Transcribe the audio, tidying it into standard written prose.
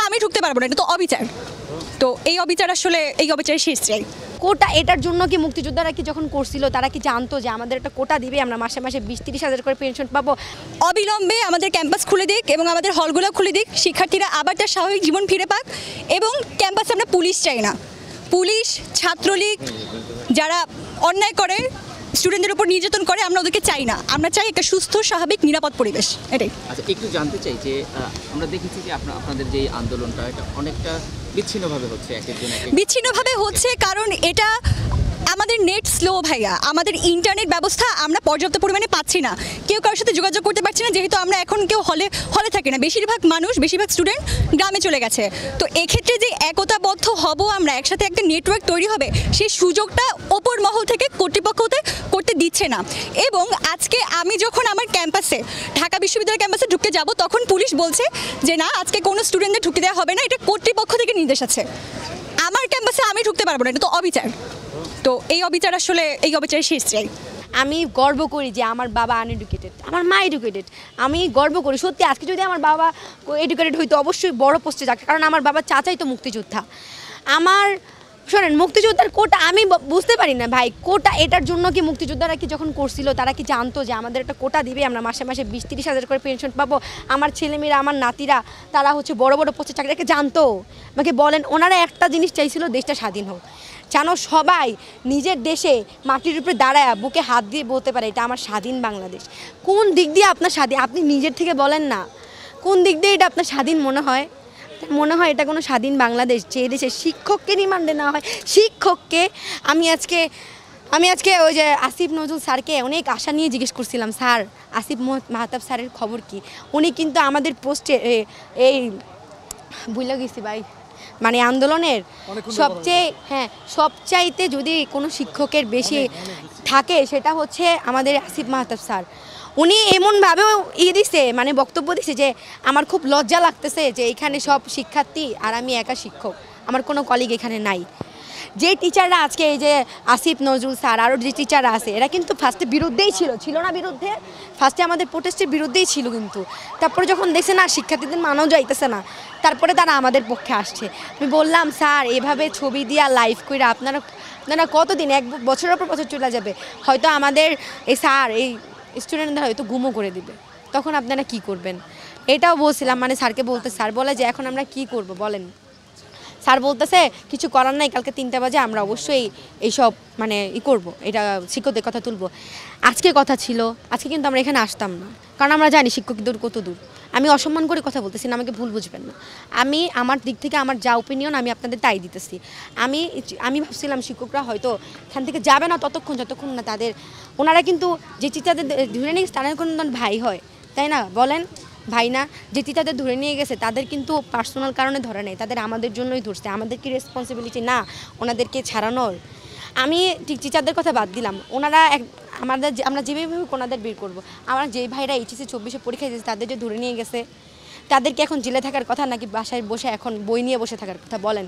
আমি ঢুকতে পারবো না, এটা তো অবিচার। তো এই অবিচার আসলে এই অবিচারের শেষ চাই। কোটা এটার জন্য কি মুক্তিযোদ্ধারা কি যখন করছিল তারা কি জানতো যে আমাদের একটা কোটা দিবে, আমরা মাসে মাসে 20-30 হাজার করে পেনশন পাবো? অবিলম্বে আমাদের ক্যাম্পাস খুলে দিক এবং আমাদের হলগুলো খুলে দিক, শিক্ষার্থীরা আবার তার স্বাভাবিক জীবন ফিরে পাক। এবং ক্যাম্পাসে আমরা পুলিশ চাই না, পুলিশ ছাত্রলীগ যারা অন্যায় করে স্টুডেন্টদের উপর নির্যাতন করে আমরা ওদেরকে চাই না, আমরা চাই একটা সুস্থ স্বাভাবিক নিরাপদ পরিবেশ। এটাই। আচ্ছা, একটু জানতে চাই যে আমরা দেখেছি যে আপনাদের যে আন্দোলনটা এটা অনেকটা বিচ্ছিন্নভাবে হচ্ছে, বিচ্ছিন্নভাবে হচ্ছে কারণ এটা আমাদের নেট স্লো ভাইয়া, আমাদের ইন্টারনেট ব্যবস্থা আমরা পর্যাপ্ত পরিমাণে পাচ্ছি না, কেউ কারোর সাথে যোগাযোগ করতে পারছি না, যেহেতু আমরা এখন কেউ হলে থাকি না, বেশিরভাগ মানুষ বেশিরভাগ স্টুডেন্ট গ্রামে চলে গেছে। তো এক্ষেত্রে যে একতাবদ্ধ হব আমরা, একসাথে একটা নেটওয়ার্ক তৈরি হবে, সেই সুযোগটা ওপর মহল থেকে কর্তৃপক্ষতে করতে দিচ্ছে না। এবং আজকে আমি যখন আমার ক্যাম্পাসে ঢাকা বিশ্ববিদ্যালয় ক্যাম্পাসে ঢুকতে যাব তখন পুলিশ বলছে যে না, আজকে কোনো স্টুডেন্টদের ঢুকতে দেওয়া হবে না, এটা কর্তৃপক্ষ থেকে নির্দেশ আছে। আমার ক্যাম্পাসে আমি ঢুকতে পারবো না, এটা তো অবিচার। তো এই অবিচার আসলে এই অবিচারের শেষ চাই। আমি গর্ব করি যে আমার বাবা আনএডুকেটেড, আমার মা এডুকেটেড। আমি গর্ব করি সত্যি, আজকে যদি আমার বাবা এডুকেটেড হইতো অবশ্যই বড় পোস্টে যাক, কারণ আমার বাবা চাচাই তো মুক্তিযোদ্ধা। আমার শোনেন, মুক্তিযোদ্ধার কোটা আমি বুঝতে পারি না ভাই, কোটা এটার জন্য কি মুক্তিযোদ্ধারা কি যখন করছিল তারা কি জানতো যে আমাদের একটা কোটা দিবে, আমরা মাসে মাসে 20-30 হাজার করে পেনশন পাবো, আমার ছেলেমেয়েরা আমার নাতিরা তারা হচ্ছে বড় বড় পোস্টে চাকরিটাকে জানতো? আমাকে বলেন, ওনারা একটা জিনিস চাইছিল, দেশটা স্বাধীন হোক। জানো, সবাই নিজের দেশে মাটির উপরে দাঁড়ায় বুকে হাত দিয়ে বলতে পারে এটা আমার স্বাধীন বাংলাদেশ। কোন দিক দিয়ে আপনার স্বাধীন? আপনি নিজের থেকে বলেন না, কোন দিক দিয়ে এটা আপনার স্বাধীন মনে হয়? মনে হয় এটা কোনো স্বাধীন বাংলাদেশ যে দেশে শিক্ষককে রিমান্ডে নেওয়া হয়। শিক্ষককে আমি আজকে ওই যে আসিফ নজরুল স্যারকে অনেক আশা নিয়ে জিজ্ঞেস করছিলাম, স্যার আসিফ মাহতাব স্যারের খবর কি? উনি কিন্তু আমাদের পোস্টে এই ভুলে গেছি ভাই, মানে আন্দোলনের সবচাইতে যদি কোনো শিক্ষকের বেশি থাকে সেটা হচ্ছে আমাদের আসিফ মাহতাব স্যার। উনি এমনভাবেও দিছে, মানে বক্তব্য দিছে যে আমার খুব লজ্জা লাগতেছে যে এখানে সব শিক্ষার্থী আর আমি একা শিক্ষক, আমার কোনো কলিগ এখানে নাই। যে টিচাররা আজকে এই যে আসিফ নজরুল স্যার আরও যে টিচাররা আছে এরা কিন্তু ফার্স্টে বিরুদ্ধেই ছিল না বিরুদ্ধে, ফার্স্টে আমাদের প্রোটেস্টের বিরুদ্ধেই ছিল, কিন্তু তারপরে যখন দেখছে না শিক্ষার্থীদের মানাও যাইতেছে না, তারপরে তারা আমাদের পক্ষে আসছে। আমি বললাম, স্যার এভাবে ছবি দিয়া লাইভ করে আপনারা কতদিন, এক বছরের পর বছর চলে যাবে, হয়তো আমাদের এই স্যার এই স্টুডেন্টরা হয়তো গুমও করে দিবে, তখন আপনারা কি করবেন? এটাও বলছিলাম, মানে স্যারকে বলতে, স্যার বলে যে এখন আমরা কি করব বলেন? স্যার বলতেছে কিছু করার নাই, কালকে 3টা বাজে আমরা অবশ্যই এইসব মানে করবো, এটা শিক্ষকদের কথা তুলবো। আজকে কথা ছিল, আজকে কিন্তু আমরা এখানে আসতাম না, কারণ আমরা জানি শিক্ষক দূর কত দূর। আমি অসম্মান করে কথা বলতেছি না, আমাকে ভুল বুঝবেন না। আমি আমার দিক থেকে আমার যা ওপিনিয়ন আমি আপনাদের তাই দিতেছি। আমি ভাবছিলাম শিক্ষকরা হয়তো এখান থেকে যাবে না যতক্ষণ না তাদের, ওনারা কিন্তু যে টিচারদের ধরে নিয়ে তাদের কোনো ভাই হয়, তাই না বলেন? ভাই না, যে টিচারদের ধরে নিয়ে গেছে তাদের কিন্তু পার্সোনাল কারণে ধরে নেই, তাদের আমাদের জন্যই ধরছে। আমাদের কি রেসপন্সিবিলিটি না ওনাদেরকে ছাড়ানোর? আমি টিচারদের কথা বাদ দিলাম, ওনারা আমরা যেভাবে ওনাদের বের করবো। আমরা যেই ভাইরা HSC 24 পরীক্ষা দিয়েছে তাদের যে ধরে নিয়ে গেছে, তাদেরকে এখন জেলে থাকার কথা নাকি বাসায় বসে এখন বই নিয়ে বসে থাকার কথা বলেন?